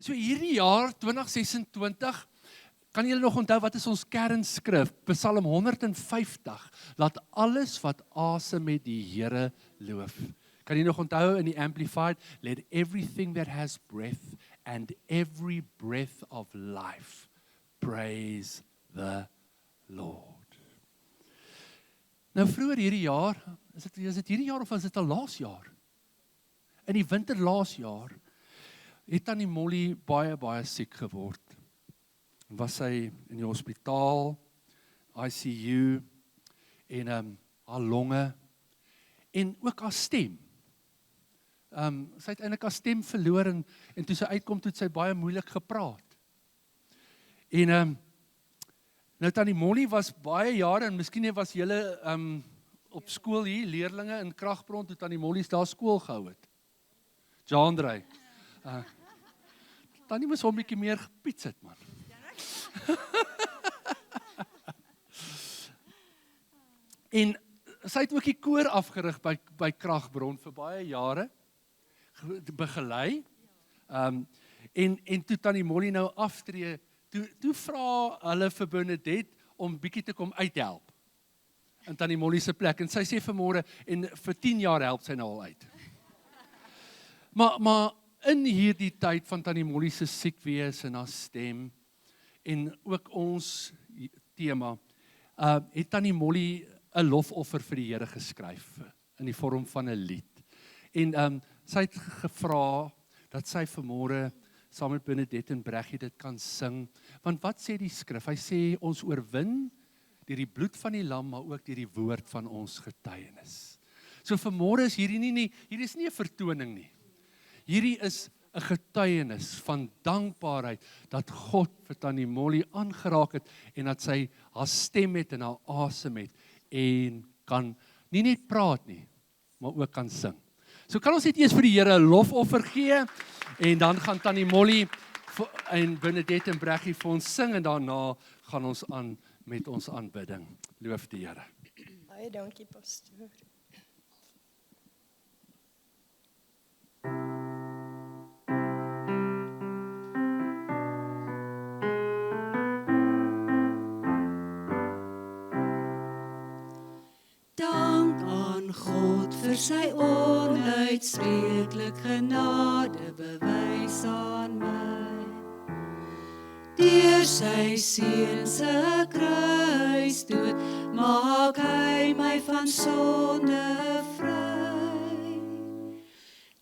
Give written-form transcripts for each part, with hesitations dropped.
So hierdie jaar 2026, kan julle nog onthou wat is ons kernskrif? Psalm 150. Laat alles wat asem het die Here loof. Kan jy nog onthou in die Amplified? Let everything that has breath and every breath of life praise the Lord. Nou vroeër hierdie jaar, is dit hierdie jaar of is dit al laas jaar? In die winter laas jaar, het Tannie Molly baie siek geword. Was sy in die hospitaal, ICU, en haar longe, en ook haar stem. Sy het eintlik haar stem verloor, en toe sy uitkom, toe het sy baie moeilik gepraat. En nou Tannie Molly was baie jare, en miskien was julle op skool hier, leerlinge in Kragbron, toe Tannie Molly daar skool gehou het. Jandrey. Tannie moes hom 'n bietjie meer gepiets het, man. En sy het ook die koor afgerig by Kragbron vir baie jare, begelei, en toe Tannie Molly nou aftree, toe vra hulle vir Bernadette om bietjie te kom uithelp in Tannie Molly se plek, en sy sê vanmôre, en vir 10 jaar help sy nou al uit. Maar in hierdie tyd van Tannie Molly se siek wees en haar stem, en ook ons tema, het Tannie Molly 'n lofoffer vir die Here geskryf, in die vorm van 'n lied. En sy het gevra, dat sy vanmôre, saam met Bernadette en Breggie dit kan sing, want wat sê die skrif? Hy sê, ons oorwin deur die bloed van die lam, maar ook deur die woord van ons getuienis. So vanmôre is hierdie is nie 'n vertoning nie. Hierdie is 'n getuienis van dankbaarheid, dat God vir Tannie Molly aangeraak het, en dat sy haar stem het en haar asem het, en kan nie net praat nie, maar ook kan sing. So kan ons net eers vir die Here 'n lofoffer gee, en dan gaan Tannie Molly en Bernadette en Breggie vir ons sing, en daarna gaan ons aan met ons aanbidding. Loof die Here. Baie dankie, pastoor. Dank aan God vir sy onuitspreeklik genade bewys aan my. Deur sy seun se kruisdood maak hy my van sonde vry.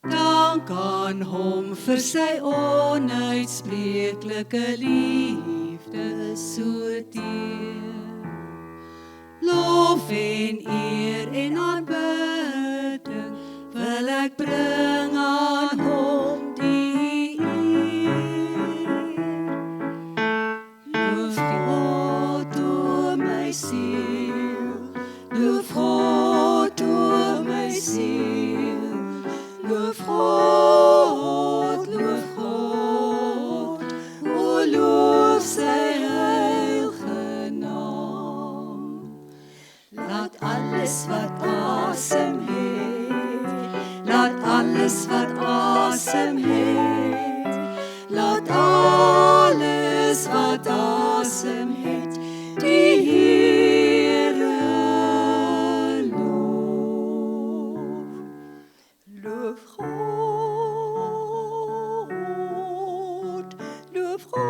Dank aan hom vir sy onuitspreeklike liefde so teer. Lof en eer en aanbidding wil ek bring aan hom die eer. Loof God o my siel, loof God o my siel, loof God, o loof sy heilige naam. Laat alles wat asem het, laat alles wat asem het, laat alles wat asem het, die Here loof. Loof God, loof God,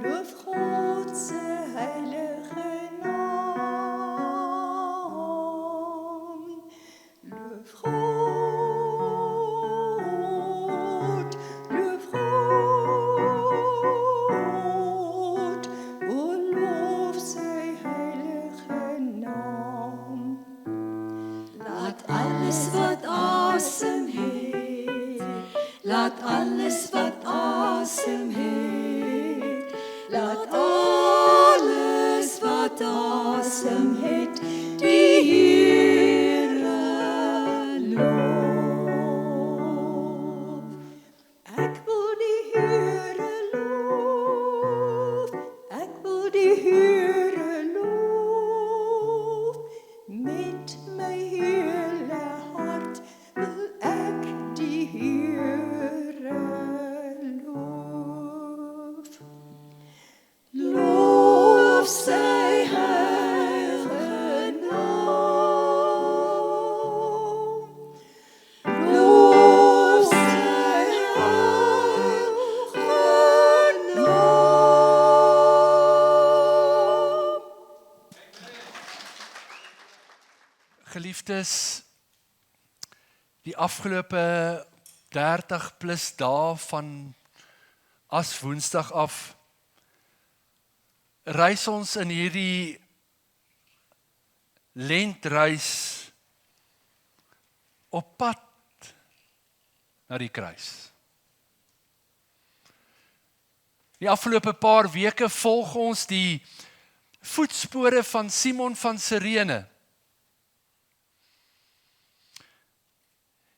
loof God se heilige naam. Loof God, loof God, o loof sy heilige naam. Laat alles wat asem het, laat alles wat asem het, laat alles wat asem het, die Here loof. Ek wil die Here loof, ek wil die Here loof, met my hele hart wil ek die Here is die afgelope 30 plus dae van as Woensdag af, reis ons in hierdie lentreis op pad na die kruis. Die afgelope paar weke volg ons die voetspore van Simon van Sirene.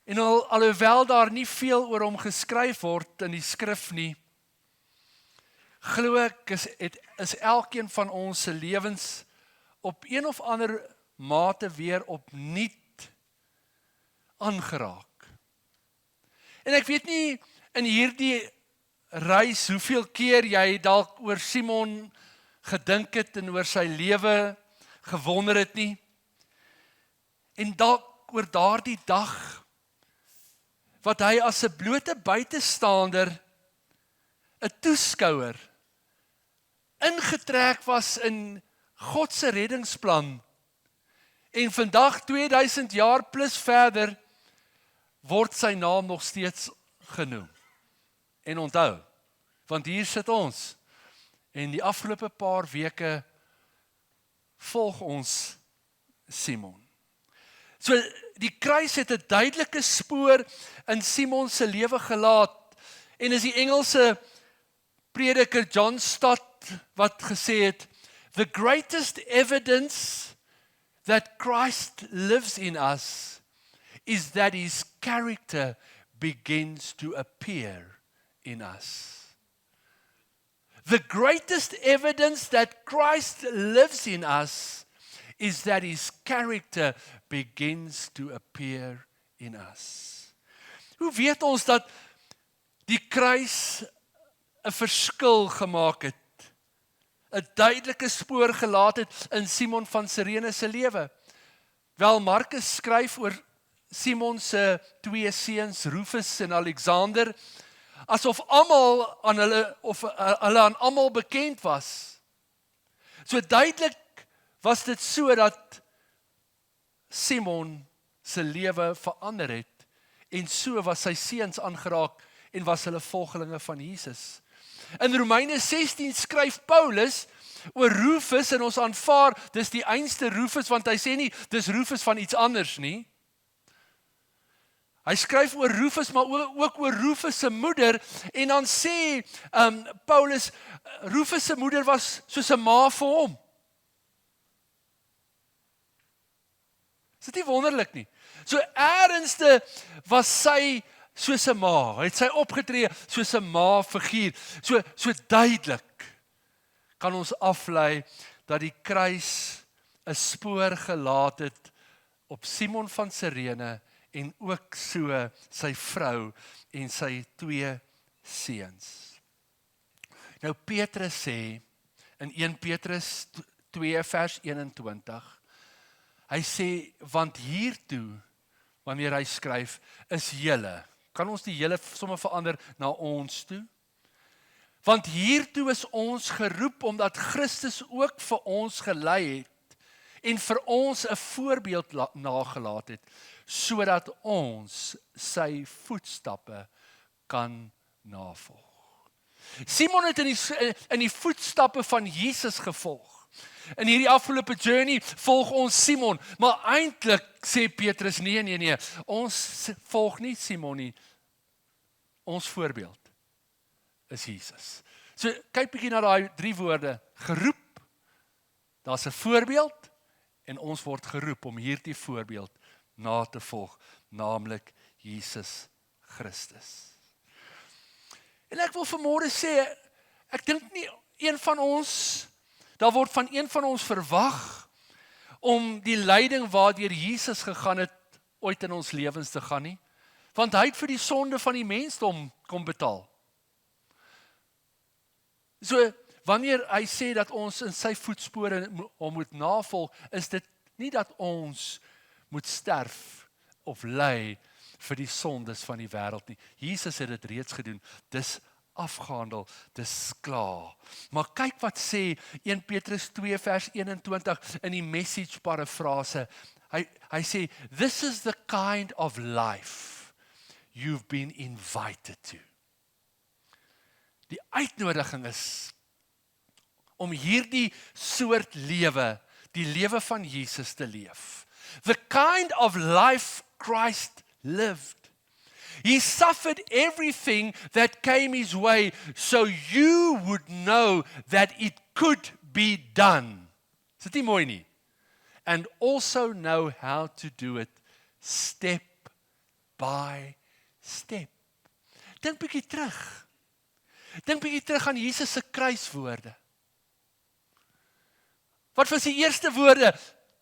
En alhoewel daar nie veel oor hom geskryf word in die skrif nie, glo ek is elkeen van ons se lewens op een of ander mate weer opnuut aangeraak. En ek weet nie in hierdie reis hoeveel keer jy dalk oor Simon gedink het en oor sy lewe gewonder het nie. En dalk oor daardie dag wat hy as 'n blote buitestander, 'n toeskouer, ingetrek was in God se reddingsplan. En vandag 2000 jaar plus verder word sy naam nog steeds genoem. En onthou, want hier sit ons en die afgelope paar weke volg ons Simon. So die kruis het 'n duidelike spoor in Simon se lewe gelaat. En is die Engelse prediker John Stott wat gesê het, the greatest evidence that Christ lives in us is that his character begins to appear in us. The greatest evidence that Christ lives in us is that his character begins to appear in us. Hoe weet ons dat die kruis 'n verskil gemaak het? 'n duidelike spoor gelaat het in Simon van Sirene se lewe. Wel, Markus skryf oor Simon se 2 seuns, Rufus en Alexander, asof almal aan hulle aan almal bekend was. So duidelik was dit so dat Simon se lewe verander het en so was sy seuns aangeraak en was hulle volgelinge van Jesus. In Romeine 16 skryf Paulus oor Rufus en ons aanvaar dis die einste Rufus want hy sê nie dis Rufus van iets anders nie. Hy skryf oor Rufus maar ook oor Rufus se moeder en dan sê Paulus Rufus se moeder was soos 'n ma vir hom. Is dit nie wonderlik nie? So ernstig was sy soos 'n ma, het sy opgetree soos 'n ma figuur. So duidelik kan ons aflei dat die kruis 'n spoor gelaat het op Simon van Sirene en ook so sy vrou en sy 2 seuns. Nou Petrus sê in 1 Petrus 2 vers 21, hy sê, want hiertoe, wanneer hy skryf, is julle, kan ons die julle sommer verander na ons toe? Want hiertoe is ons geroep, omdat Christus ook vir ons gelei het, en vir ons 'n voorbeeld nagelaat het, sodat ons sy voetstappe kan navolg. Simon het in die voetstappe van Jesus gevolg. In hierdie afgelope journey volg ons Simon, maar eintlik sê Petrus, nee, ons volg nie Simon nie, ons voorbeeld is Jesus. So kyk bietjie na daai 3 woorde, geroep, daar's 'n voorbeeld, en ons word geroep om hierdie voorbeeld na te volg, naamlik Jesus Christus. En ek wil vanmôre sê, ek dink nie een van ons, daar word van een van ons verwag om die lyding waardeur Jesus gegaan het ooit in ons lewens te gaan nie, want hy het vir die sonde van die mensdom kom betaal. So wanneer hy sê dat ons in sy voetspore hom moet navolg, is dit nie dat ons moet sterf of ly vir die sondes van die wêreld nie. Jesus het dit reeds gedoen. Dis afgehandel, dis klaar. Maar kyk wat sê 1 Petrus 2 vers 21 in die message parafrase. Hy sê, this is the kind of life you've been invited to. Die uitnodiging is om hierdie soort lewe, die lewe van Jesus te leef. The kind of life Christ lived. He suffered everything that came his way so you would know that it could be done. Is dit nie mooi nie? And also know how to do it step by step. Dink bietjie terug. Dink bietjie terug aan Jesus se kruiswoorde. Wat was die eerste woorde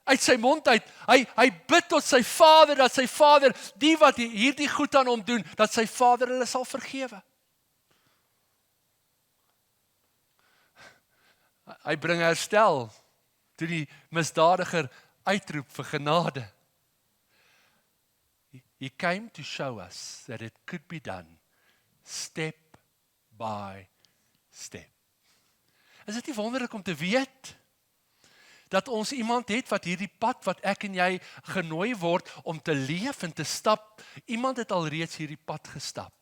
uit sy mond uit? Hy bid tot sy Vader, dat sy Vader, die wat hierdie goed aan hom doen, dat sy Vader hulle sal vergewe. Hy bring herstel, toe die misdadiger uitroep vir genade. He came to show us that it could be done, step by step. Is dit nie wonderlik om te weet, dat ons iemand het wat hierdie pad wat ek en jy genooi word om te leef en te stap, iemand het al reeds hierdie pad gestap.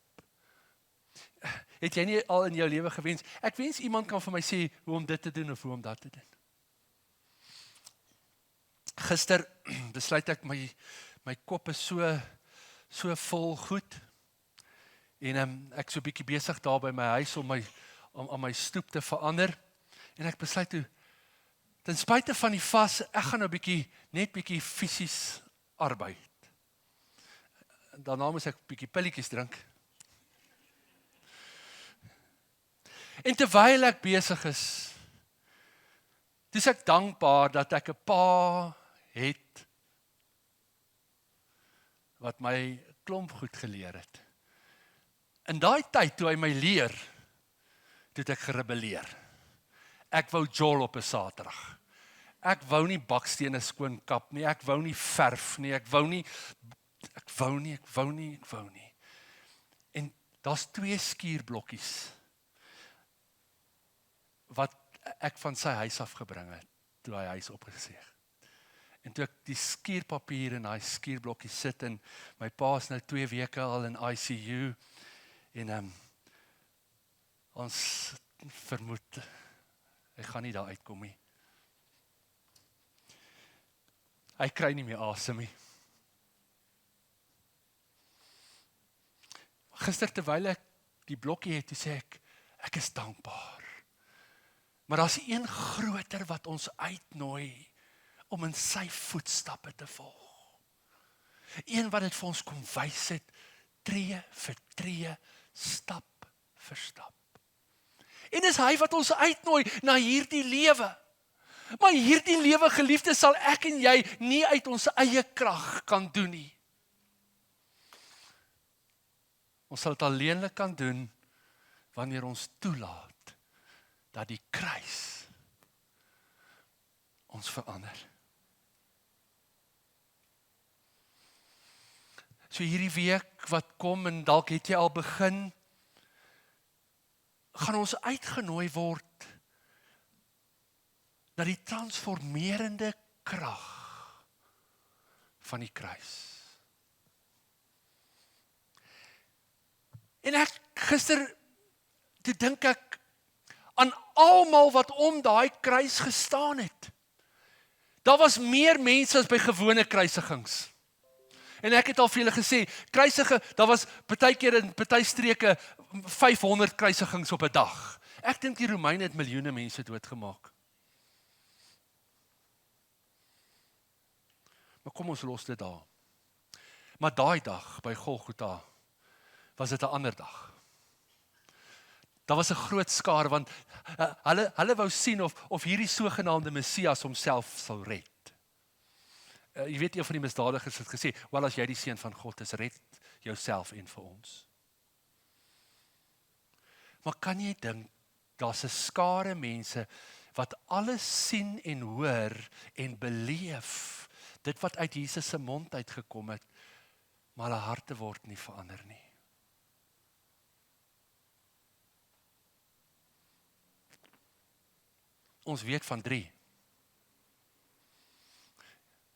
Het jy nie al in jou lewe gewens? Ek wens iemand kan vir my sê hoe om dit te doen of hoe om dat te doen. Gister besluit ek my kop is so vol goed en ek so bietjie besig daar by my huis om my stoep te verander en ek besluit toe ten spyte van die vas, ek gaan nou net bietjie fisies arbeid. Daarna moet ek bietjie pilletjies drink. En terwyl ek besig is, dis ek dankbaar dat ek 'n pa het wat my klomp goed geleer het. In daai tyd toe hy my leer, toe het ek gerebelleer. Ek wou jol op 'n Saterdag. Ek wou nie bakstene skoon kap nie, ek wou nie verf nie, ek wou nie. En daar's 2 skuurblokkies wat ek van sy huis af gebring het, toe hy huis opgeseeg. En toe ek die skuurpapier en daai skuurblokkies sit en my pa is nou 2 weke al in ICU en ons vermoed hy gaan nie daar uitkom nie. Hy kry nie meer asem nie. Gister terwyl ek die blokkie het, toe sê ek is dankbaar. Maar daar's een groter wat ons uitnooi om in sy voetstappe te volg. Een wat dit vir ons kom wys het, tree vir tree, stap vir stap. En dis hy wat ons uitnooi na hierdie lewe. Maar hierdie lewe, geliefdes, sal ek en jy nie uit ons eie krag kan doen nie. Ons sal dit alleenlik kan doen wanneer ons toelaat dat die kruis ons verander. So hierdie week wat kom en dalk het jy al begin, gaan ons uitgenooi word na die transformerende krag van die kruis. En ek gister, toe dink ek aan almal wat om daai kruis gestaan het. Daar was meer mense as by gewone kruisigings. En ek het al vir julle gesê, kruisige, daar was partykeer in party streke 500 kruisigings op 'n dag. Ek dink die Romeine het miljoene mense doodgemaak. Maar kom ons los dit daar. Maar daai dag by Golgotha was dit 'n ander dag. Daar was 'n groot skare want hulle wou sien of hierdie sogenaamde Messias homself sal red. Jy weet, een van die misdadigers het gesê, wel as jy die seun van God is, red jouself en vir ons. Maar kan jy dink, daar's 'n skare mense wat alles sien en hoor en beleef, dit wat uit Jesus se mond uitgekom het, maar hulle harte word nie verander nie. Ons weet van 3.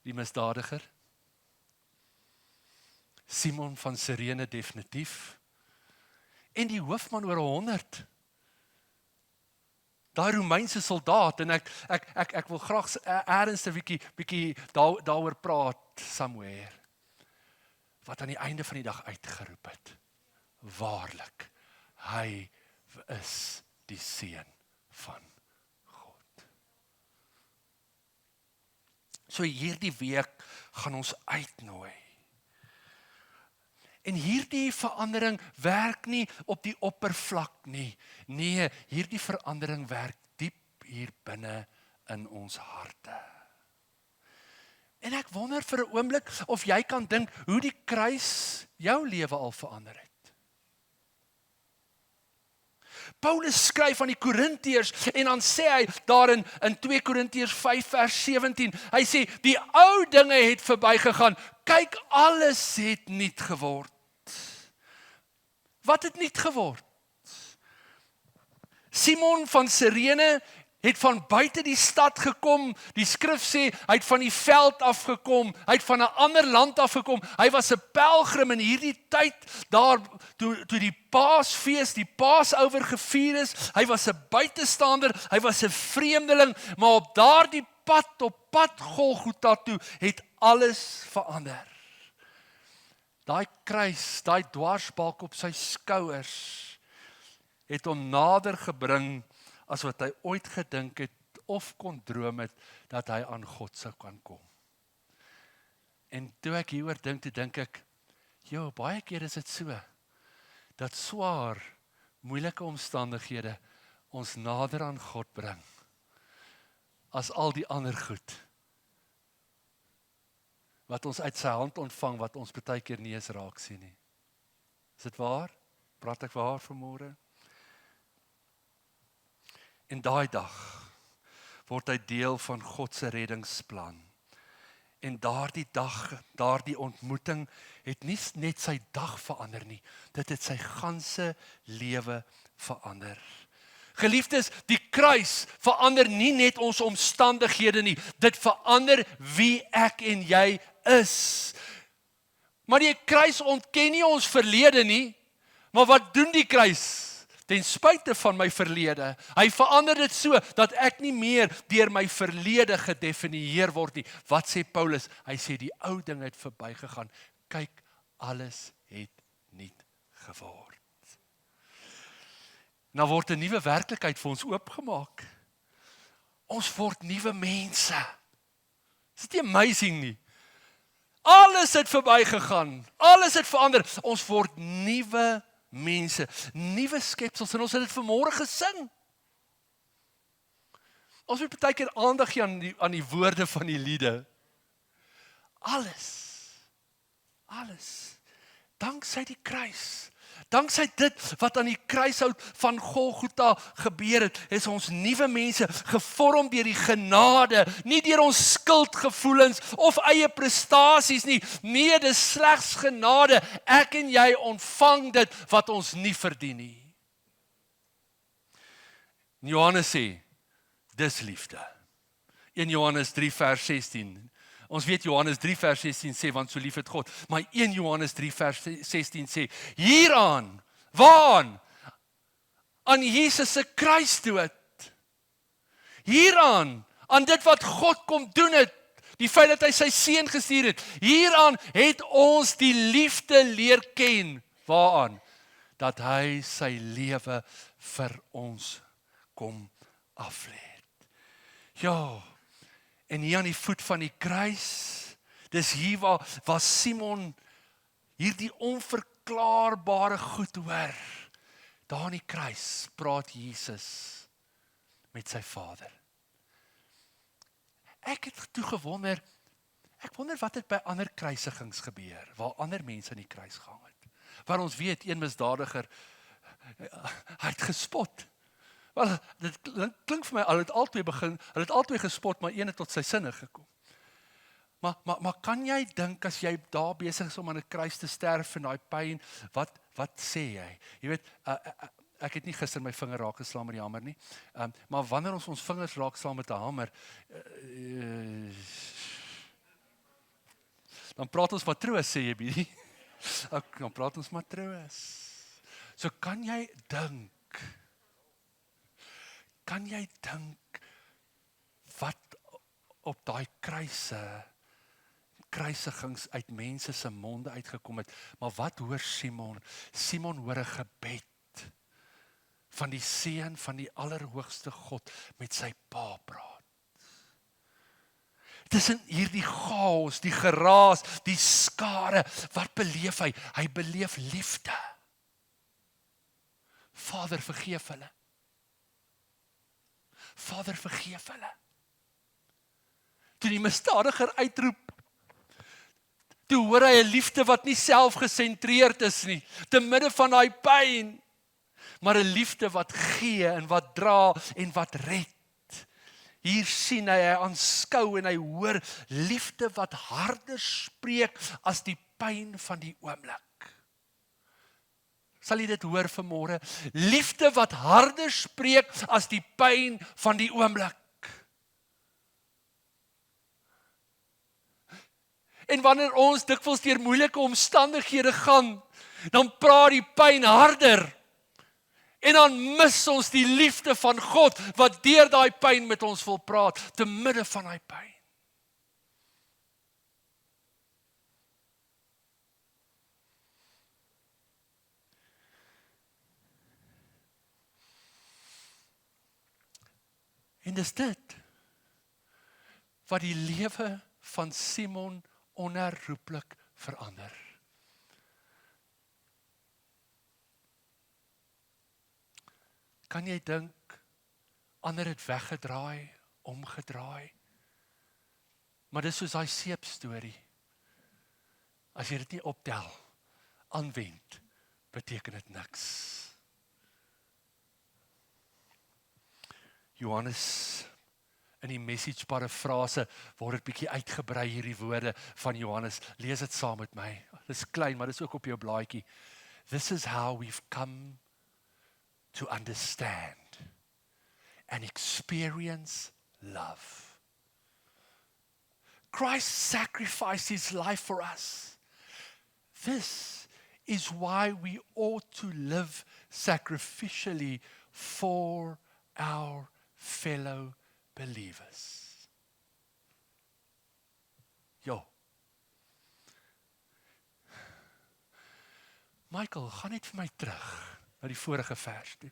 die misdadiger. Simon van Sirene definitief. En die hoofman oor 100. Daai Romeinse soldaat, en ek wil graag ergens 'n bietjie daaroor praat, somewhere, wat aan die einde van die dag uitgeroep het. Waarlik, hy is die seun van God. So hierdie week gaan ons uitnooi. En hierdie verandering werk nie op die oppervlak nie. Nee, hierdie verandering werk diep hier binne in ons harte. En ek wonder vir 'n oomblik of jy kan dink hoe die kruis jou lewe al verander het. Paulus skryf aan die Korintiërs en dan sê hy daar in 2 Korintiërs 5 vers 17, hy sê die ou dinge het verbygegaan, kyk alles het nuut geword. Wat het nuut geword? Simon van Sirene het van buite die stad gekom, die skrif sê, hy het van die veld afgekom, hy het van 'n ander land afgekom, hy was 'n pelgrim in hierdie tyd, daar, toe die Paasfees, die Passover gevier is, hy was 'n buitestander, hy was 'n vreemdeling, maar op daardie pad Golgotha toe, het alles verander. Daai kruis, daai dwarsbalk op sy skouers, het hom nader gebring, as wat hy ooit gedink het, of kon droom het, dat hy aan God sou kan kom. En toe ek hieroor dink, toe dink ek, baie keer is dit so, dat swaar, moeilike omstandighede, ons nader aan God bring, as al die ander goed, wat ons uit sy hand ontvang, wat ons baie keer nie eens raak sien nie. Is dit waar? Praat ek waar vanmôre? En daai dag word hy deel van God se reddingsplan. En daardie dag, daardie ontmoeting, het nie net sy dag verander nie, dit het sy ganse lewe verander. Geliefdes, die kruis verander nie net ons omstandighede nie, dit verander wie ek en jy is. Maar die kruis ontken nie ons verlede nie, maar wat doen die kruis? Ten spyte van my verlede, hy verander dit so, dat ek nie meer deur my verlede gedefinieer word nie. Wat sê Paulus? Hy sê die ou ding het verbygegaan, kyk, alles het nuut geword. Nou word 'n nuwe werklikheid vir ons oopgemaak. Ons word nuwe mense. Is dit nie amazing nie? Alles het verbygegaan, alles het verander, ons word nuwe mense, nuwe skepsels, en ons het dit vanmôre gesing. Ons moet baie keer aandag gee aan die woorde van die liede. Alles, danksy die kruis, danksy dit wat aan die kruishout van Golgotha gebeur het, is ons nuwe mense gevorm deur die genade, nie deur ons skuldgevoelens of eie prestasies nie. Nee, dis slegs genade. Ek en jy ontvang dit wat ons nie verdien nie. Johannes sê, dis liefde. 1 Johannes 3 vers 16. Ons weet Johannes 3 vers 16 sê, want so lief het God. Maar 1 Johannes 3 vers 16 sê, hieraan, waaraan? Aan Jesus se kruisdood. Hieraan, aan dit wat God kom doen het, die feit dat hy sy seun gestuur het, hieraan het ons die liefde leer ken. Waaraan? Dat hy sy lewe vir ons kom aflê. Ja, en hier aan die voet van die kruis, dis hier waar Simon hierdie onverklaarbare goed hoor. Daar aan die kruis praat Jesus met sy Vader. Ek het toe gewonder, ek wonder wat het by ander kruisigings gebeur, waar ander mense aan die kruis gehang het. Waar ons weet, een misdadiger, hy het gespot. Wel, dit klink vir my, hulle het albei gespot, maar een het tot sy sinne gekom. Maar kan jy dink, as jy daar besig is om aan 'n kruis te sterf en daai pyn, wat sê jy? Jy weet, ek het nie gister my vinger raak geslaan met die hamer nie, maar wanneer ons vingers raak slaan met 'n hamer, Dan praat ons matroos, sê jy, Bietjie. Dan praat ons matroos. So kan jy dink wat op daai kruisigings uit mense se monde uitgekom het, maar wat hoor Simon? Simon hoor 'n gebed van die seun van die Allerhoogste God met sy pa praat. Tussen hierdie chaos, die geraas, die skare, wat beleef hy? Hy beleef liefde. Vader, vergeef hulle. Vader, vergeef hulle. Toe die misdadiger uitroep, toe hoor hy 'n liefde wat nie selfgesentreerd is nie, te midde van daai pyn, maar 'n liefde wat gee en wat dra en wat red. Hier sien hy aanskou en hy hoor liefde wat harder spreek as die pyn van die oomblik. Sal jy dit hoor vanmôre? Liefde wat harder spreek as die pyn van die oomblik. En wanneer ons dikwels deur moeilike omstandighede gaan, dan praat die pyn harder. En dan mis ons die liefde van God wat deur daai pyn met ons wil praat, te midde van daai pyn. En dis dit wat die lewe van Simon onherroepelik verander. Kan jy dink, ander het weggedraai, omgedraai, maar dis soos daai seepstorie. As jy dit nie optel, aanwend, beteken dit niks. Johannes, in die message parafrase, word dit bietjie uitgebrei hierdie woorde van Johannes. Lees dit saam met my. Dis klein, maar dis ook op jou blaadjie. This is how we've come to understand and experience love. Christ sacrificed his life for us. This is why we ought to live sacrificially for our fellow believers. Jo. Michael, gaan net vir my terug na die vorige vers toe.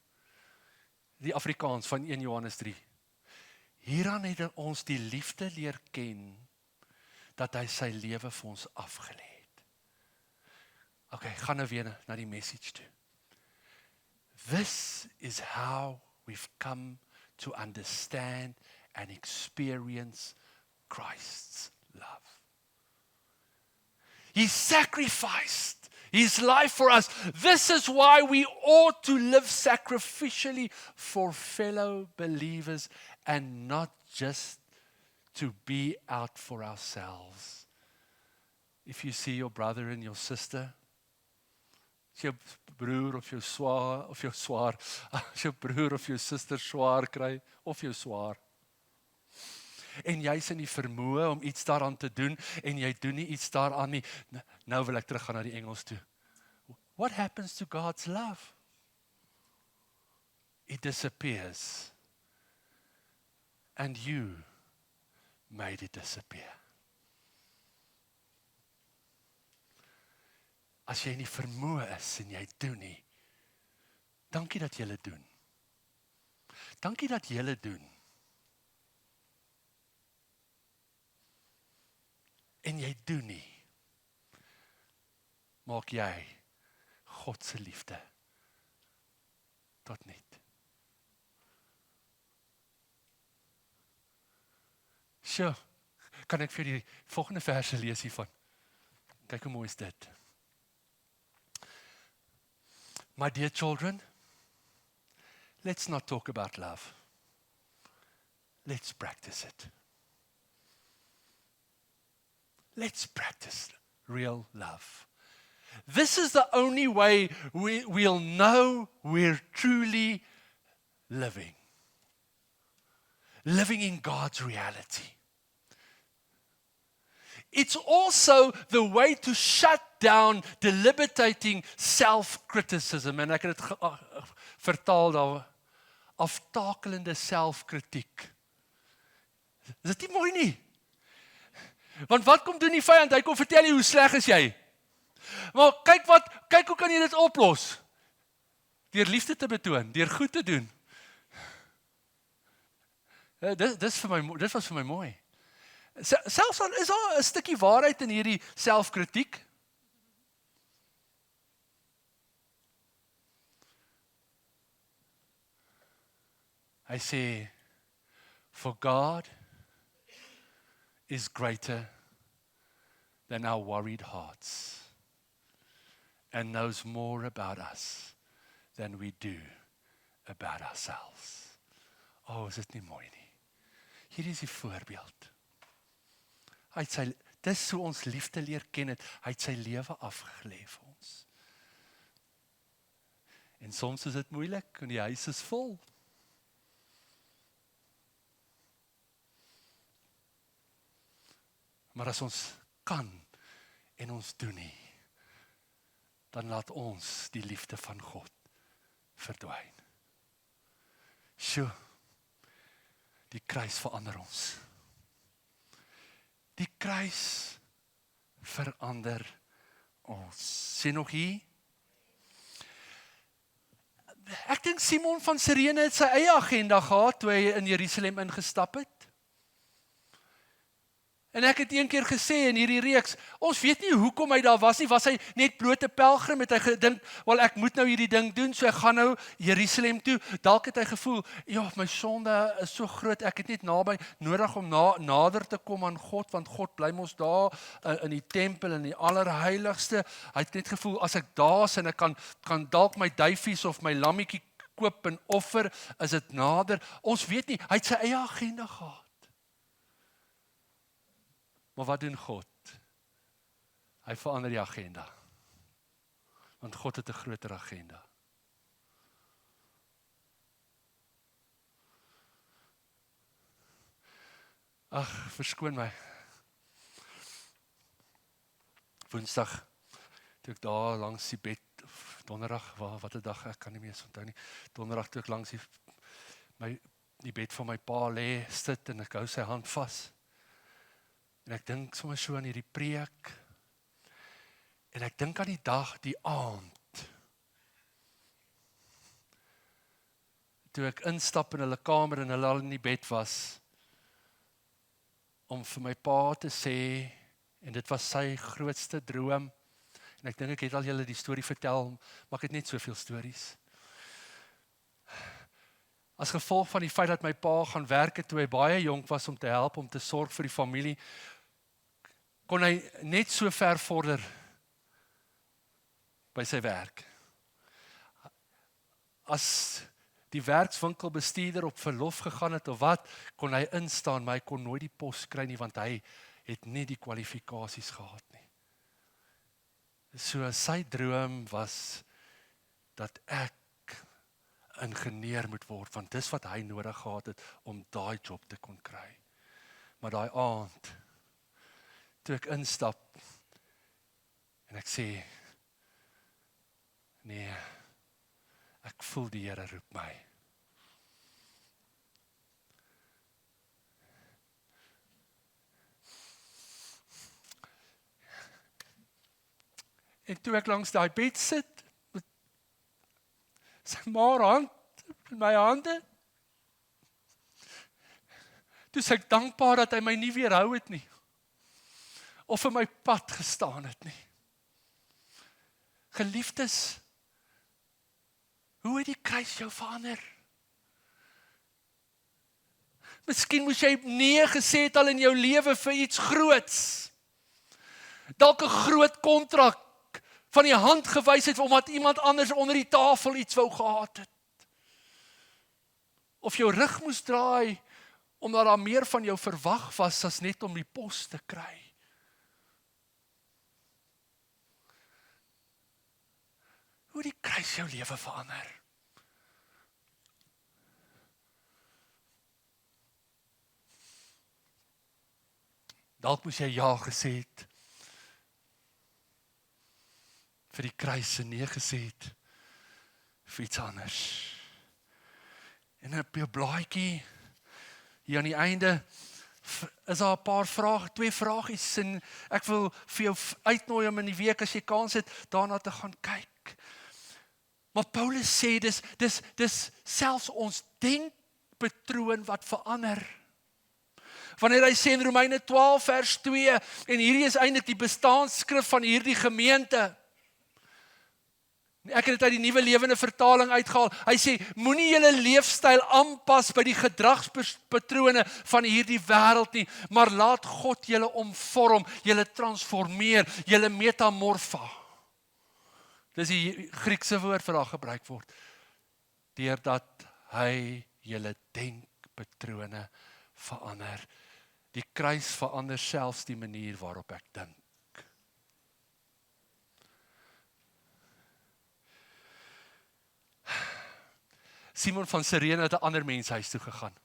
Die Afrikaans van 1 Johannes 3. Hieraan het ons die liefde leer ken, dat hy sy lewe vir ons afgelê het. Okay, gaan nou weer na die message toe. This is how we've come to understand and experience Christ's love. He sacrificed his life for us. This is why we ought to live sacrificially for fellow believers and not just to be out for ourselves. If you see your brother and your sister, as jou broer of jou swaar, as jou broer of jou suster swaar kry, of jou swaar, en jy is in die vermoë om iets daaraan te doen, en jy doen nie iets daaraan nie, nou wil ek teruggaan na die Engels toe. What happens to God's love? It disappears. And you made it disappear. As jy nie vermoë is en jy doen nie, dankie dat jy dit doen. Dankie dat jy dit doen. En jy doen nie, maak jy God se liefde tot niet. Sjoe, kan ek vir die volgende verse lees hiervan? Kyk hoe mooi is dit. My dear children, let's not talk about love. Let's practice it. Let's practice real love. This is the only way we'll know we're truly living. Living in God's reality. it's also the way to shut down debilitating self-criticism. En ek het dit vertaal daar, aftakelende selfkritiek. Is dit nie mooi nie? Want wat kom doen die vyand? Hy kom vertel jy hoe sleg is jy. Maar kyk hoe kan jy dit oplos? Deur liefde te betoon, deur goed te doen. Dit was vir my mooi. Selfs al is daar 'n stukkie waarheid in hierdie selfkritiek. Hy sê, for God is greater than our worried hearts and knows more about us than we do about ourselves. Oh, is dit nie mooi nie? Hier is die voorbeeld. Dis hoe ons liefde leer ken het. Hy het sy lewe afgelê vir ons. En soms is dit moeilik en die huis is vol. Maar as ons kan en ons doen nie, dan laat ons die liefde van God verdwyn. Sjoe, die kruis verander ons. Die kruis verander ons. Sien nog hier? Ek dink Simon van Sirene het sy eie agenda gehad toe hy in Jerusalem ingestap het. En ek het een keer gesê in hierdie reeks, ons weet nie hoekom hy daar was nie, was hy net blote pelgrim, het hy gedink, wel ek moet nou hierdie ding doen, so ek gaan nou Jerusalem toe, dalk het hy gevoel, ja, my sonde is so groot, ek het net naby nodig om nader te kom aan God, want God bly mos daar in die tempel, in die allerheiligste, hy het net gevoel, as ek daar is en ek kan dalk my duifies of my lammetjie koop en offer, is dit nader, ons weet nie, hy het sy eie agenda gehad. Maar wat doen God? Hy verander die agenda. Want God het 'n groter agenda. Ag, verskoon my. Woensdag, toe ek daar langs die bed, donderdag, wat 'n dag, ek kan nie meer eens onthou nie. Donderdag toe ek langs die bed van my pa lê, sit en ek hou sy hand vas. En ek dink sommer so aan hierdie preek. En ek dink aan die dag, die aand. Toe ek instap in hulle kamer en hulle al in die bed was. Om vir my pa te sê, en dit was sy grootste droom. En ek dink ek het al julle die storie vertel, maar ek het net soveel stories. As gevolg van die feit dat my pa gaan werk het toe hy baie jonk was om te help, om te sorg vir die familie, kon hy net so ver vorder by sy werk. As die werkswinkelbestuurder op verlof gegaan het of wat, kon hy instaan, maar hy kon nooit die pos kry nie, want hy het nie die kwalifikasies gehad nie. So sy droom was dat ek ingenieur moet word, want dis wat hy nodig gehad het om daai job te kon kry. Maar daai aand, toe ek instap, en ek sê, nee, ek voel die Here roep my. En toe ek langs daai bed sit, met sy maar hand in my hande, toe is ek dankbaar dat hy my nie weerhou het nie, of in my pad gestaan het nie. Geliefdes, hoe het die kruis jou verander? Miskien moes jy nee gesê het al in jou lewe vir iets groots. Dalk 'n groot kontrak van die hand gewys het omdat iemand anders onder die tafel iets wou gehad het. Of jou rug moes draai omdat daar meer van jou verwag was as net om die pos te kry. Hoe die kruis jou lewe verander. Dalk moes jy ja gesê het vir die kruis en nee gesê het vir iets anders. En op jou blaadjie hier aan die einde is daar 'n paar vrae, 2 vragies en ek wil vir jou uitnooi om in die week as jy kans het daarna te gaan kyk. Maar Paulus sê dis selfs ons denkpatroon wat verander. Wanneer hy sê in Romeine 12 vers 2 en hierdie is eintlik die bestaansskrif van hierdie gemeente. Ek het dit uit die Nuwe Lewende Vertaling uitgehaal. Hy sê, moenie julle leefstyl aanpas by die gedragspatrone van hierdie wêreld nie, maar laat God julle omvorm, julle transformeer, julle metamorfa. Dis die Griekse woord vir daar gebruik word. Deurdat hy julle denkpatrone verander. Die kruis verander selfs die manier waarop ek dink. Simon van Cyrene het 'n ander mens huis toe gegaan.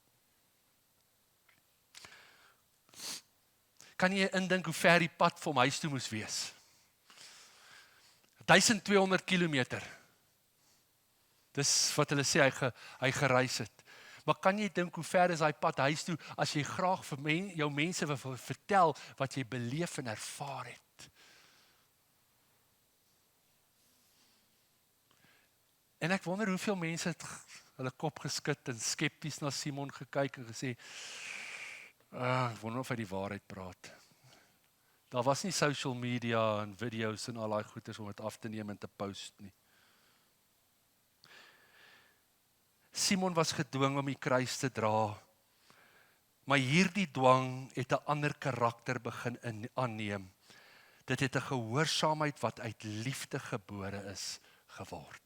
Kan jy indink hoe ver die pad vir hom huis toe moes wees? 1200 kilometer. Dis wat hulle sê hy gereis het. Maar kan jy dink hoe ver is daai pad huis toe as jy graag vir jou mense wil vertel wat jy beleef en ervaar het? En ek wonder hoeveel mense het hulle kop geskit en skepties na Simon gekyk en gesê, ek wonder of hy die waarheid praat. Daar was nie social media en video's en al daai goeders om dit af te neem en te post nie. Simon was gedwing om die kruis te dra, maar hierdie dwang het 'n ander karakter begin aanneem. Dit het 'n gehoorsaamheid wat uit liefde gebore is geword.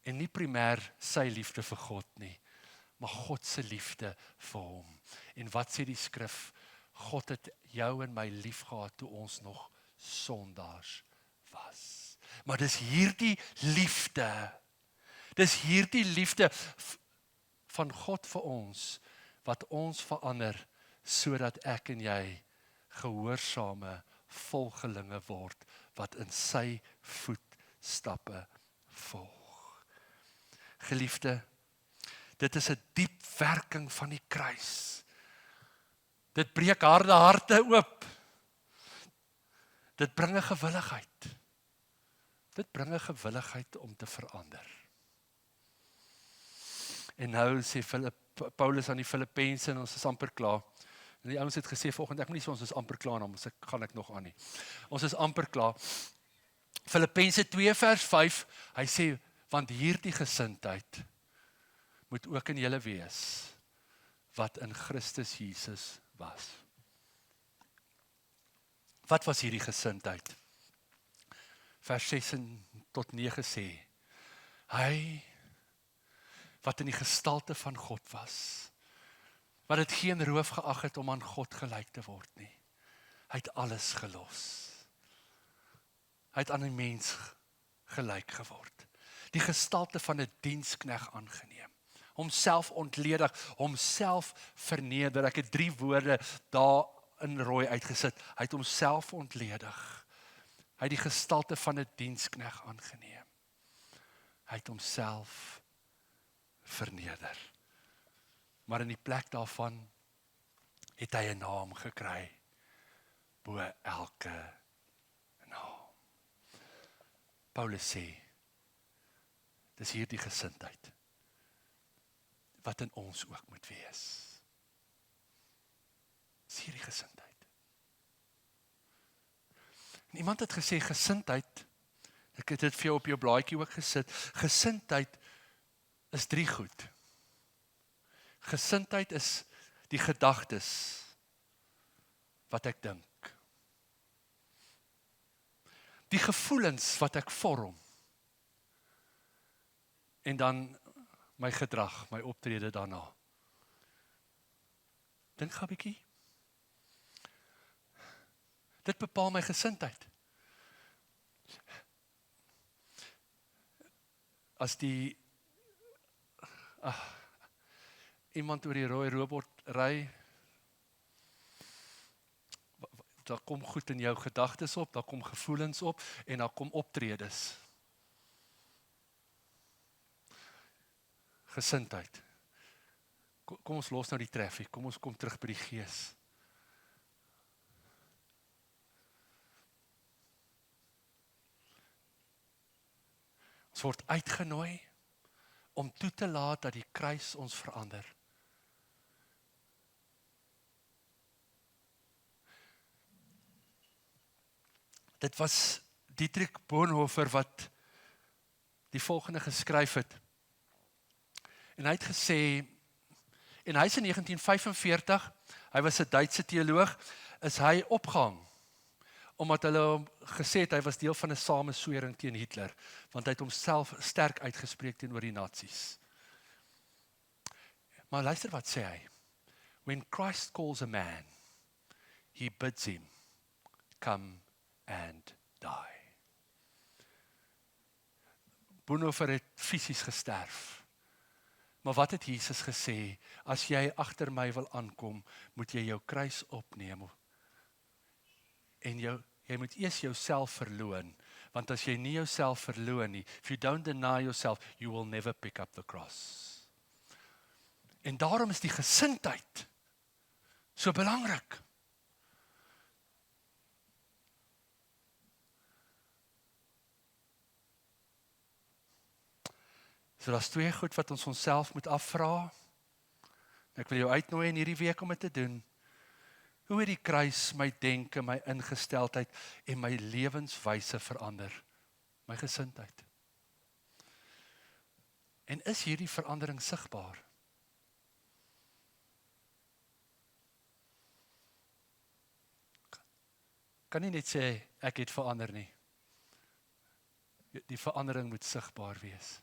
En nie primêr sy liefde vir God nie, maar God se liefde vir hom. En wat sê die skrif? God het jou en my lief gehad toe ons nog sondaars was. Maar dis hierdie liefde van God vir ons, wat ons verander, sodat ek en jy gehoorsame volgelinge word, wat in sy voetstappe volg. Geliefde, dit is 'n diep werking van die kruis. Dit breek harde harte oop. Dit bring 'n gewilligheid. Dit bring 'n gewilligheid om te verander. En nou sê Paulus aan die Filippense en ons is amper klaar. En die ouens het gesê vanoggend, ek moet nie sê ons is amper klaar nou, ons gaan ek nog aan nie. Ons is amper klaar. Filippense 2 vers 5, hy sê, want hierdie gesindheid moet ook in julle wees, wat in Christus Jesus was. Wat was hierdie gesindheid? Vers 6 tot 9 sê, hy wat in die gestalte van God was, wat het geen roof geag het om aan God gelyk te word nie. Hy het alles gelos. Hy het aan 'n mens gelyk geword. Die gestalte van 'n dienskneg aangeneem. Homself ontledig, homself verneder. Ek het 3 woorde daar in rooi uitgesit. Hy het homself ontledig. Hy het die gestalte van 'n dienskneg aangeneem. Hy het homself verneder. Maar in die plek daarvan het hy 'n naam gekry bo elke naam. Paulus sê, dis hierdie gesindheid wat in ons ook moet wees. Dis hierdie gesindheid. En iemand het gesê gesindheid, ek het dit vir jou op jou blaadjie ook gesit, gesindheid is 3 goed. Gesindheid is die gedagtes wat ek dink. Die gevoelens wat ek vorm. En dan my gedrag, my optrede daarna. Dink gou 'n bietjie. Dit bepaal my gesindheid. As iemand oor die rooi robot ry, daar kom goed in jou gedagtes op, daar kom gevoelens op, en daar kom optredes. Gesindheid. Kom ons los nou die traffic, kom ons kom terug by die gees. Ons word uitgenooi om toe te laat dat die kruis ons verander. Dit was Dietrich Bonhoeffer wat die volgende geskryf het. En hy het gesê, en hy is in 1945, hy was 'n Duitse teoloog, is hy opgehang, omdat hulle hom gesê het, hy was deel van 'n sameswering teen Hitler, want hy het homself sterk uitgespreek teenoor die Nazis. Maar luister wat sê hy, when Christ calls a man, he bids him, come and die. Bonhoeffer het fisies gesterf. Maar wat het Jesus gesê? As jy agter my wil aankom, moet jy jou kruis opneem. En jy moet eers jouself verloon. Want as jy nie jouself verloon nie, if you don't deny yourself, you will never pick up the cross. En daarom is die gesindheid so belangrik. So daar's twee goed wat ons onsself moet afvra. Ek wil jou uitnooi in hierdie week om dit te doen. Hoe het die kruis my denke, my ingesteldheid en my lewenswyse verander? My gesindheid. En is hierdie verandering sigbaar? Kan nie net sê ek het verander nie. Die verandering moet sigbaar wees.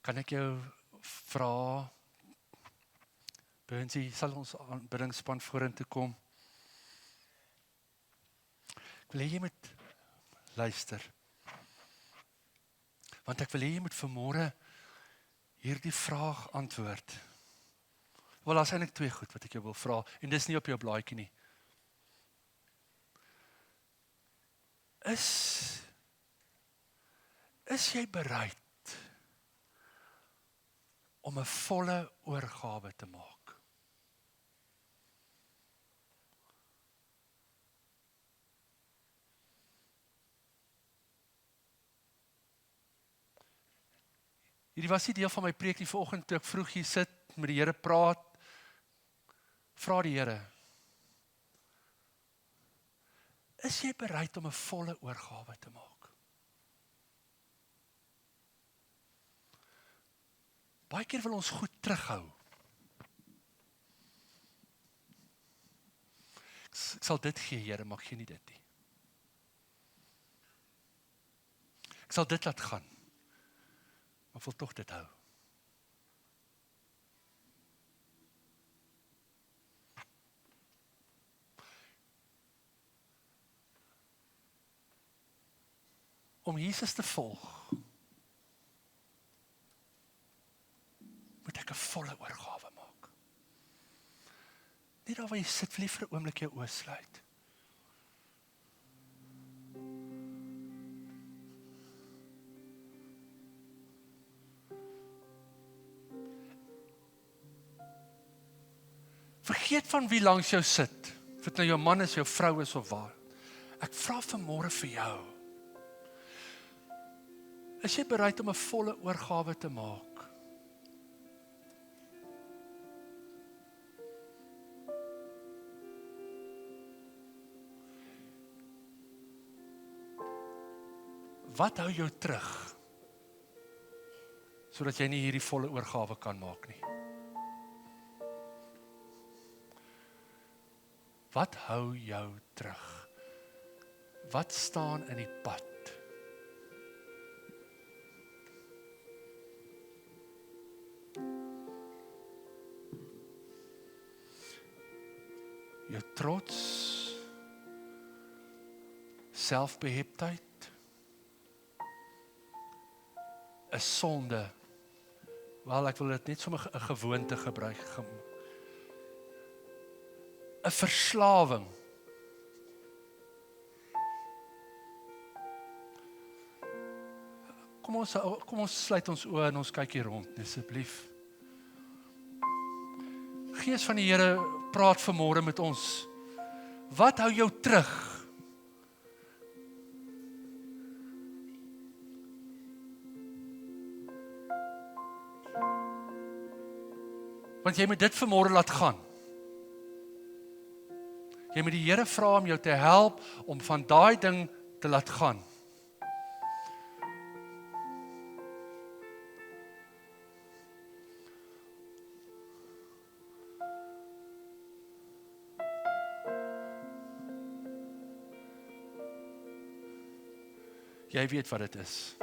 Kan ek jou vra, Bernsie, sal ons aanbiddingsspan vorentoe kom? Ek wil hê jy moet luister. Want ek wil hê jy moet vanmôre hierdie vraag antwoord. Wel, daar's eintlik twee goed wat ek jou wil vra, en dis nie op jou blaadjie nie. Is jy bereid om 'n volle oorgawe te maak? Hierdie was nie deel van my preek nie vanoggend toe ek vroeg hier sit, met die Here praat. Vra die Here, is jy bereid om 'n volle oorgawe te maak? Baie keer wil ons goed terughou. Ek sal dit gee, Here, maar gee nie dit nie. Ek sal dit laat gaan, maar ek wil tog dit hou. Om Jesus te volg, moet ek 'n volle oorgawe maak. Net daar waar jy sit, wil jy vir 'n oomblik jou oë sluit. Vergeet van wie langs jou sit. Of dit nou jou man is, jou vrou is of waar. Ek vra vanmôre vir jou. Is jy bereid om 'n volle oorgawe te maak? Wat hou jou terug, sodat jy nie hierdie volle oorgawe kan maak nie? Wat hou jou terug? Wat staan in die pad? Jou trots, selfbeheptheid, 'n sonde Wel, ek wil dit net sommer 'n gewoonte gebruik. 'n Verslawing. Kom ons sluit ons oë en ons kyk hier rond, asseblief. Gees van die Here praat vanmôre met ons. Wat hou jou terug? Want jy moet dit vanmôre laat gaan. Jy moet die Here vra om jou te help om van daai ding te laat gaan. Jy weet wat dit is.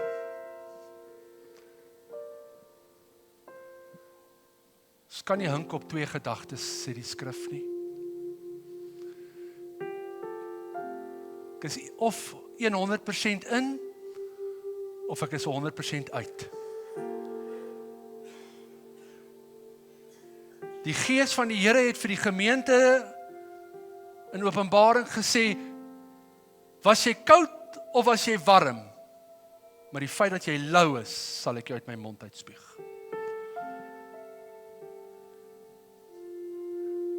Ons kan nie hink op twee gedagtes, sê die skrif nie. Ek is of 100% in, of ek is 100% uit. Die Gees van die Here het vir die gemeente in Openbaring gesê, was jy koud of was jy warm? Maar die feit dat jy lou is, sal ek jou uit my mond uitspieg.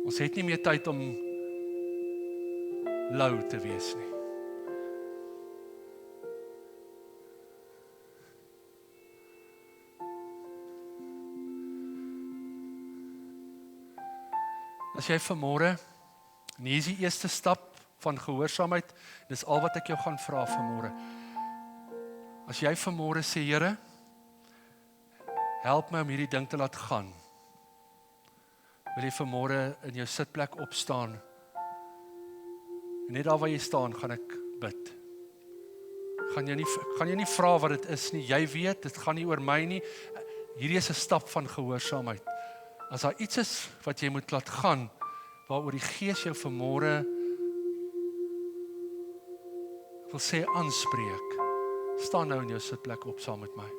Ons het nie meer tyd om lou te wees nie. As jy vanmôre, en hier is die eerste stap van gehoorsaamheid, dis al wat ek jou gaan vra vanmôre. As jy vanmôre sê, Here, help my om hierdie ding te laat gaan. Wil jy vanmôre in jou sitplek opstaan? En net daar waar jy staan, gaan ek bid. Gaan jy nie vra wat dit is nie. Jy weet, dit gaan nie oor my nie. Hierdie is 'n stap van gehoorsaamheid. As daar iets is wat jy moet laat gaan, waaroor die Gees jou vanmôre wil sê aanspreek, staan nou in jou sitplek op saam met my.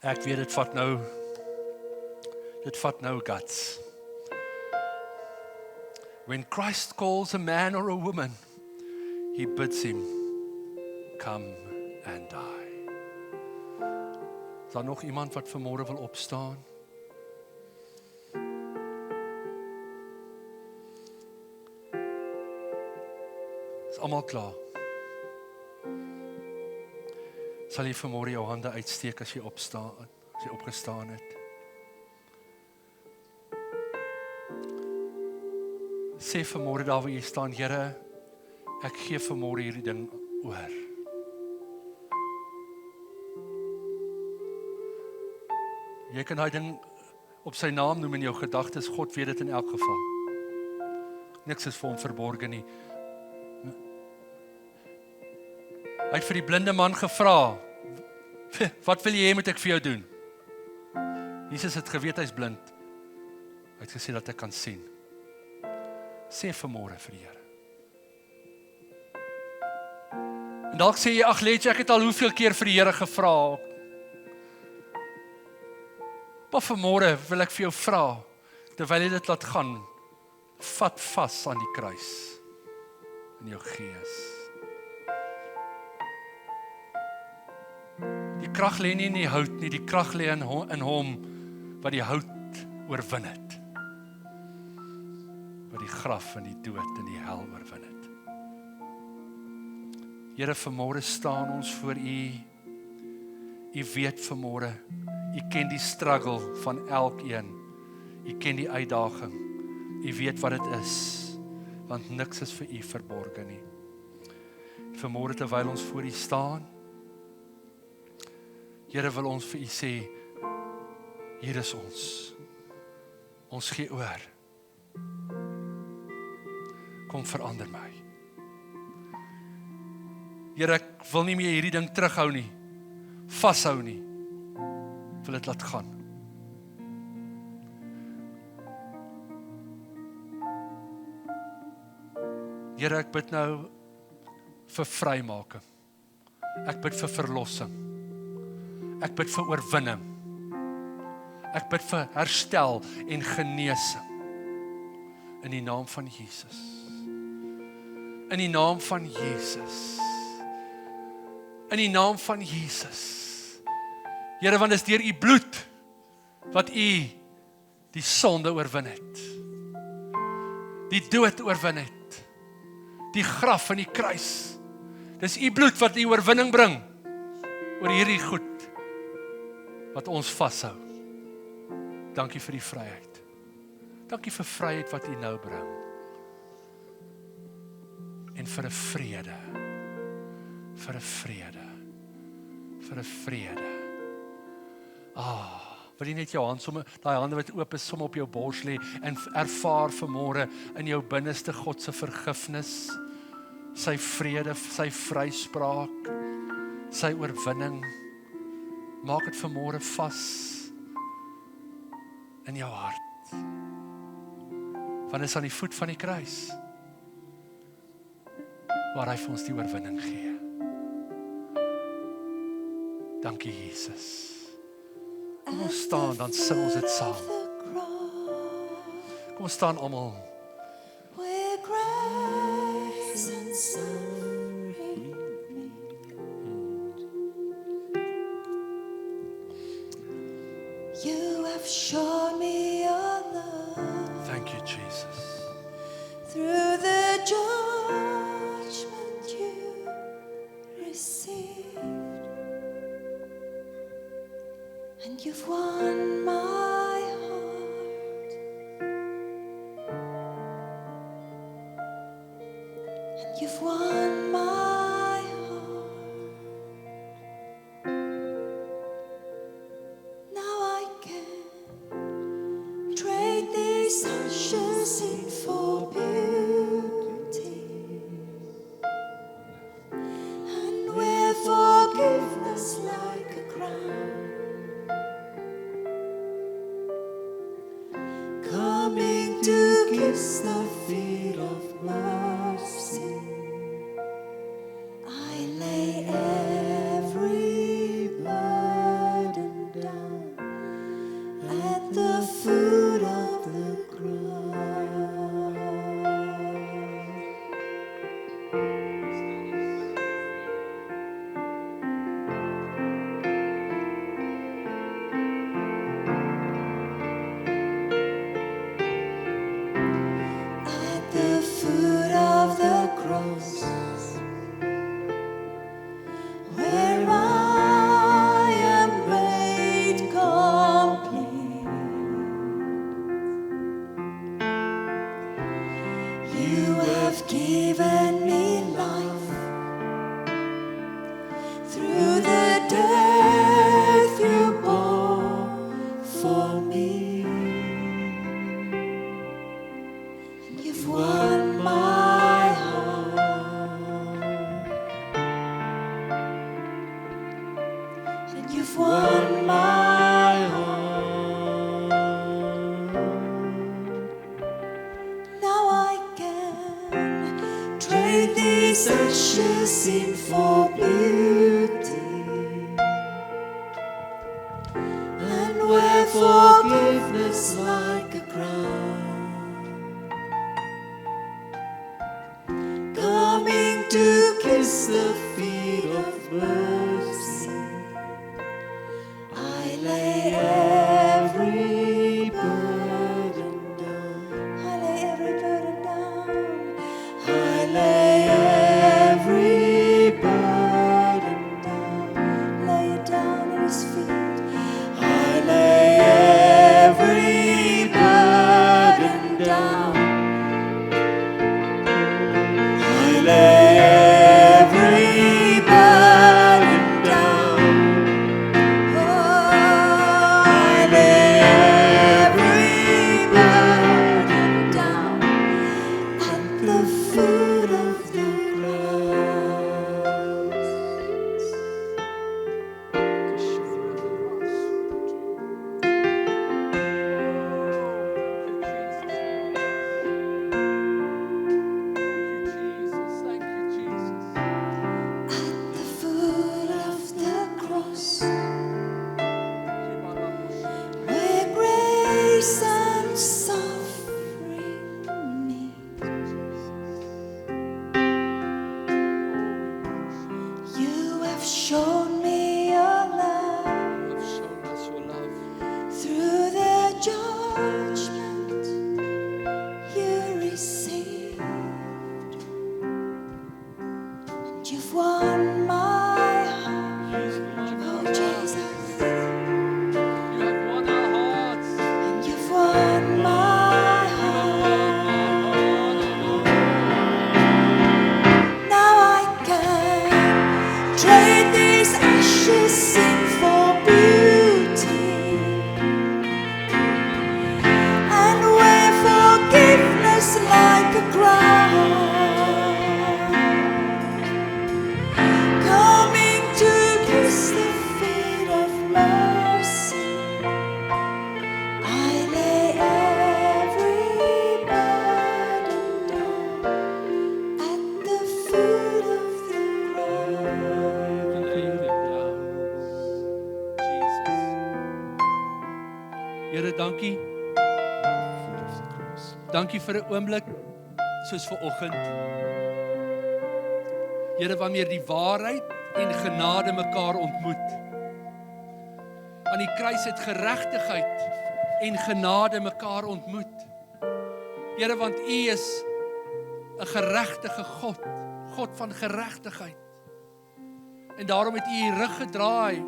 Ek weet dit vat nou guts. When Christ calls a man or a woman, he bids him, come and die. Is daar nog iemand wat vanmôre wil opstaan? Is almal klaar? Sal jy vanmôre jou hande uitsteek as jy opgestaan het? Sê vanmôre daar waar jy staan, Here, ek gee vanmôre hierdie ding oor. Jy kan daai ding op sy naam noem in jou gedagtes, God weet dit in elk geval. Niks is vir hom verborge nie. Hy het vir die blinde man gevra, wat wil jy hê moet ek vir jou doen? Jesus het geweet hy's blind. Hy het gesê dat ek kan sien. Sê vanmôre vir die Here. En dalk sê jy, ag Letje, ek het al hoeveel keer vir die Here gevra. Maar vanmôre wil ek vir jou vra, terwyl jy dit laat gaan, vat vas aan die kruis in jou gees. Die krag lê nie in die hout nie, die krag lê in hom wat die hout oorwin het. Wat die graf en die dood en die hel oorwin het. Here, vanmôre staan ons voor U. U weet vanmôre, U ken die struggle van elkeen. U ken die uitdaging. U weet wat dit is, want niks is vir U verborge nie. Vanmôre terwyl ons voor U staan, Here, wil ons vir U sê, hier is ons. Ons gee oor. Kom verander my. Here, ek wil nie meer hierdie ding terughou nie, vashou nie. Ek wil dit laat gaan. Here, ek bid nou vir vrymaking. Ek bid vir verlossing. Ek bid vir oorwinning. Ek bid vir herstel en genesing. In die naam van Jesus. In die naam van Jesus. In die naam van Jesus. Here, want dit is deur u bloed wat u die sonde oorwin het. Die dood oorwin het. Die graf en die kruis. Dis u bloed wat die oorwinning bring oor hierdie goed wat ons vashou. Dankie vir die vryheid. Dankie vir vryheid wat u nou bring. En vir 'n vrede. Vir 'n vrede. Vir 'n vrede. Wil jy net jou hand sommer, daai hande wat oop is, sommer op jou bors lê en ervaar vanmôre in jou binneste God se vergifnis, sy vrede, sy vryspraak, sy oorwinning. Maak dit vanmôre vas in jou hart. Want dit is aan die voet van die kruis waar hy vir ons die oorwinning gee. Dankie Jesus. Kom ons staan, dan sing ons dit saam. Kom ons staan almal. Where grace and suffering meet. You have shown me your love. Thank you, Jesus. Through the judgment you received. And you've won my heart. And you've won my heart. Now I can trade these ashes in for beauty. And wear forgiveness like a crown. Coming to kiss the feet of mercy, I lay every burden down at the foot of the cross. At the foot of the cross, where I am made complete, you have given me life through the death you bore for me. You've won my heart, and you've won my heart. Now I can trade these ashes in for beauty, and wear forgiveness like a crown. Coming to kiss the feet of mercy, I lay every burden down. I lay every burden down. I lay every burden down. Lay it down at his feet. I lay every burden Here, dankie. Dankie vir 'n oomblik soos vanoggend. Here, wanneer die waarheid en genade mekaar ontmoet. Aan die kruis het geregtigheid en genade mekaar ontmoet. Here, want U is 'n geregtige God, God van geregtigheid. En daarom het U U rug gedraai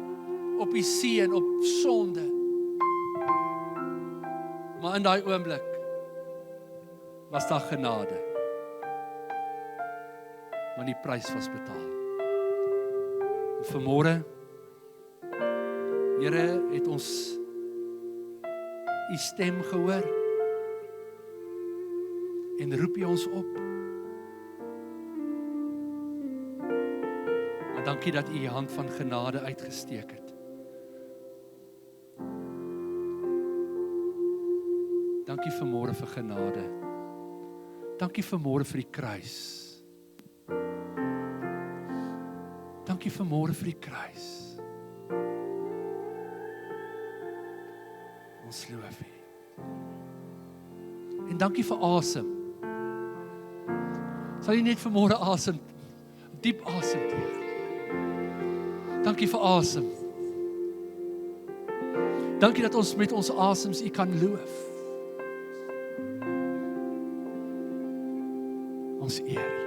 op die see en op sonde. Maar in daai oomblik was daar genade. Want die prys was betaal. En vanmôre, Here, het ons U stem gehoor en roep U ons op. Maar dankie dat U U hand van genade uitgesteek het. Dankie vanmôre vir genade. Dankie vanmôre vir die kruis. Dankie vanmôre vir die kruis. Ons loof U. En dankie vir asem. Sal jy net vanmôre asem, diep asem teeg. Dankie vir asem. Dankie dat ons met ons asems U kan loof. Ons eer U.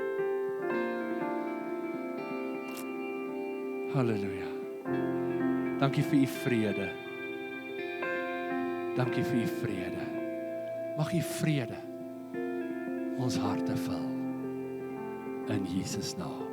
Halleluja. Dankie vir U vrede. Dankie vir U vrede. Mag U vrede ons harte vul. In Jesus naam.